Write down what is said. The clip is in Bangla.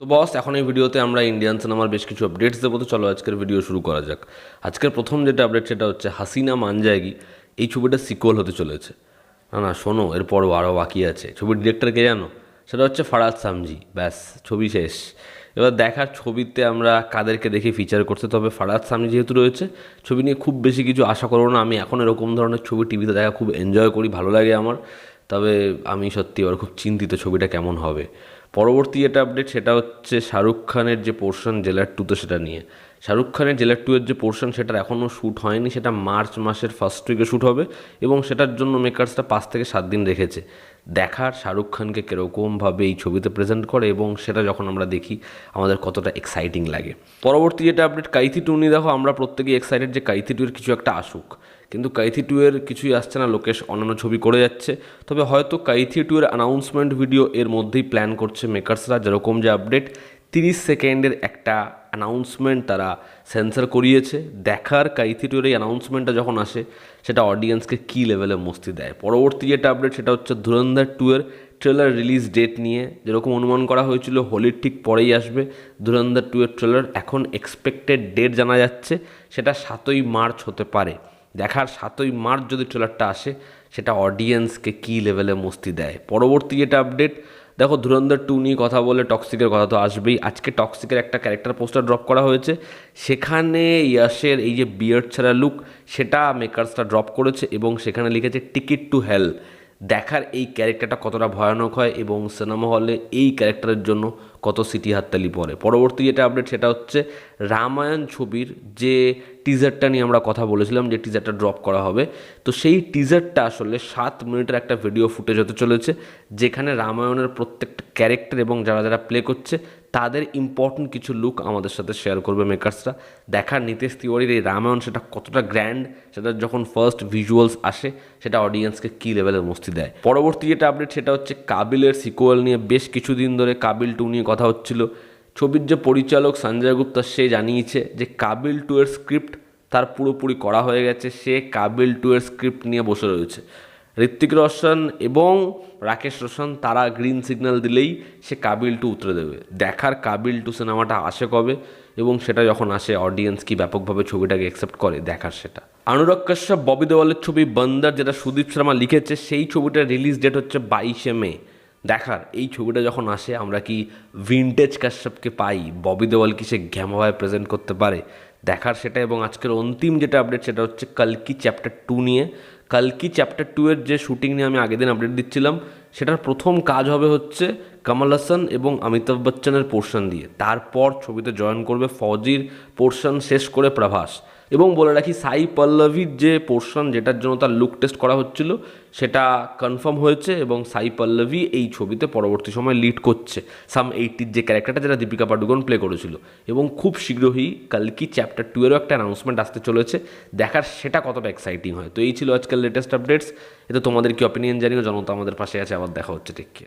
তো বস, এখন এই ভিডিওতে আমরা ইন্ডিয়ান সিনেমার বেশ কিছু আপডেটস দেবো। তো চলো আজকের ভিডিও শুরু করা যাক। আজকের প্রথম যেটা আপডেট সেটা হচ্ছে হাসিনা মান জায়েগি। এই ছবিটা সিকুয়াল হতে চলেছে। না না, শোনো, এরপরও আরও বাকি আছে। ছবির ডিরেক্টর কে জানো? সেটা হচ্ছে ফারাজ সামজি। ব্যাস, ছবি শেষ। এবার দেখার ছবিতে আমরা কাদেরকে দেখে ফিচার করতে, তবে ফারাজ সামজি যেহেতু রয়েছে, ছবি নিয়ে খুব বেশি কিছু আশা করবো না। আমি এখন এরকম ধরনের ছবি টিভিতে দেখা খুব এনজয় করি, ভালো লাগে আমার। তবে আমি সত্যি এবার খুব চিন্তিত ছবিটা কেমন হবে। পরবর্তী যেটা আপডেট সেটা হচ্ছে শাহরুখ খানের যে পোর্শন জেলার টুতে, সেটা নিয়ে। শাহরুখ খানের জেলার টু এর যে পোর্শন সেটার এখনও শ্যুট হয়নি, সেটা মার্চ মাসের ফার্স্ট উইকে শ্যুট হবে এবং সেটার জন্য মেকার্সটা 5 থেকে 7 দিন রেখেছে। দেখার শাহরুখ খানকে কীরকমভাবে এই ছবিতে প্রেজেন্ট করে এবং সেটা যখন আমরা দেখি আমাদের কতটা এক্সাইটিং লাগে। পরবর্তী যেটা আপডেট কাইথি টু নিয়ে, দেখো আমরা প্রত্যেকেই এক্সাইটেড যে কাইথি টু এর কিছু একটা আসুক, কিন্তু কাইথি টু এর কিছুই আসছে না। লোকেশ অন্যান্য ছবি করে যাচ্ছে। তবে হয়তো কাইথি টু এর অ্যানাউন্সমেন্ট ভিডিও এর মধ্যেই প্ল্যান করছে মেকার্সরা। যেরকম যে আপডেট 30 সেকেন্ডের একটা অ্যানাউন্সমেন্ট তারা সেন্সার করিয়েছে। দেখার কাইথি টু এর এই অ্যানাউন্সমেন্টটা যখন আসে সেটা অডিয়েন্সকে কী লেভেলে মস্তি দেয়। পরবর্তী যেটা আপডেট সেটা হচ্ছে ধুরন্ধর টু এর ট্রেলার রিলিজ ডেট নিয়ে। যেরকম অনুমান করা হয়েছিল হোলির ঠিক পরেই আসবে ধুরন্ধর টু এর ট্রেলার, এখন এক্সপেক্টেড ডেট জানা যাচ্ছে সেটা 7ই মার্চ হতে পারে। দেখার 7ই মার্চ যদি ট্রেলারটা আসে সেটা অডিয়েন্সকে কী লেভেলে মস্তি দেয়। পরবর্তী যেটা আপডেট, দেখো ধুরন্ধর টু নিয়ে কথা বলে টক্সিকের কথা তো আসবেই। আজকে টক্সিকের একটা ক্যারেক্টার পোস্টার ড্রপ করা হয়েছে, সেখানে ইয়াশের এই যে বিয়ার্ড ছাড়া লুক সেটা মেকার্সটা ড্রপ করেছে এবং সেখানে লিখেছে টিকিট টু হেল। দেখার এই ক্যারেক্টারটা কতটা ভয়ানক হয় এবং সিনেমা হলে এই ক্যারেক্টারের জন্য কত সিটি হাততালি পড়ে। পরবর্তী যেটা আপডেট সেটা হচ্ছে রামায়ণ ছবির যে টিজারটা নিয়ে আমরা কথা বলেছিলাম, যে টিজারটা ড্রপ করা হবে, তো সেই টিজারটা আসলে 7 মিনিটের একটা ভিডিও ফুটেজ হতে চলেছে, যেখানে রামায়ণের প্রত্যেকটা ক্যারেক্টার এবং যারা যারা প্লে করছে তাদের ইম্পর্টেন্ট কিছু লুক আমাদের সাথে শেয়ার করবে মেকার্সরা। দেখার নীতিশ তিওয়ারির এই রামায়ণ সেটা কতটা গ্র্যান্ড, সেটা যখন ফার্স্ট ভিজুয়ালস আসে সেটা অডিয়েন্সকে কী লেভেলের মস্তি দেয়। পরবর্তী যেটা আপডেট সেটা হচ্ছে কাবিলের সিকুয়াল নিয়ে। বেশ কিছুদিন ধরে কাবিল টু নিয়ে কথা হচ্ছিল। ছবির যে পরিচালক সঞ্জয় গুপ্তা সে জানিয়েছে যে কাবিল টু এর স্ক্রিপ্ট তার পুরোপুরি করা হয়ে গেছে, সে কাবিল টু এর স্ক্রিপ্ট নিয়ে বসে রয়েছে। ঋত্বিক রোশন এবং রাকেশ রোশন তারা গ্রিন সিগন্যাল দিলেই সে কাবিল টু উতরে দেবে। দেখার কাবিল টু সিনেমাটা আসে কবে এবং সেটা যখন আসে অডিয়েন্স কি ব্যাপকভাবে ছবিটাকে অ্যাকসেপ্ট করে, দেখার সেটা। অনুরাগ কাশ্যপ ববি দেওয়ালের ছবি বন্দর, যেটা সুদীপ শর্মা লিখেছে, সেই ছবিটার রিলিজ ডেট হচ্ছে 22শে মে। দেখার এই ছবিটা যখন আসে আমরা কি ভিনটেজ কাশ্যপকে পাই, ববি দেওয়াল কি সে ঘ্যামাভাবে প্রেজেন্ট করতে পারে, দেখার সেটা। এবং আজকের অন্তিম যেটা আপডেট সেটা হচ্ছে কালকি চ্যাপ্টার 2 নিয়ে। কালকি চ্যাপ্টার 2 এর যে শুটিং নিয়ে আমি আগের দিন আপডেট দিচ্ছিলাম, সেটার প্রথম কাজ হবে হচ্ছে কমল হাসান এবং অমিতাভ বচ্চনের পোর্শন দিয়ে। তারপর ছবিতে জয়েন করবে ফৌজির পোর্শন শেষ করে প্রভাস। এবং বলে রাখি সাই পল্লবীর যে পোর্শন যেটার জন্য তার লুক টেস্ট করা হচ্ছিল সেটা কনফার্ম হয়েছে এবং সাই পল্লবী এই ছবিতে পরবর্তী সময় লিড করছে সাম 80 যে ক্যারেক্টারটা যেটা দীপিকা পাডুকোন প্লে করেছিল। এবং খুব শীঘ্রই কালকি চ্যাপ্টার 2 এরও একটা অ্যানাউন্সমেন্ট আসতে চলেছে। দেখার সেটা কতটা এক্সাইটিং হয়। তো এই ছিল আজকের লেটেস্ট আপডেটস। এতে তোমাদের কি অপিনিয়ন জানিও। জনতা আমাদের পাশে আছে। আবার দেখা হচ্ছে, টেক কেয়ার।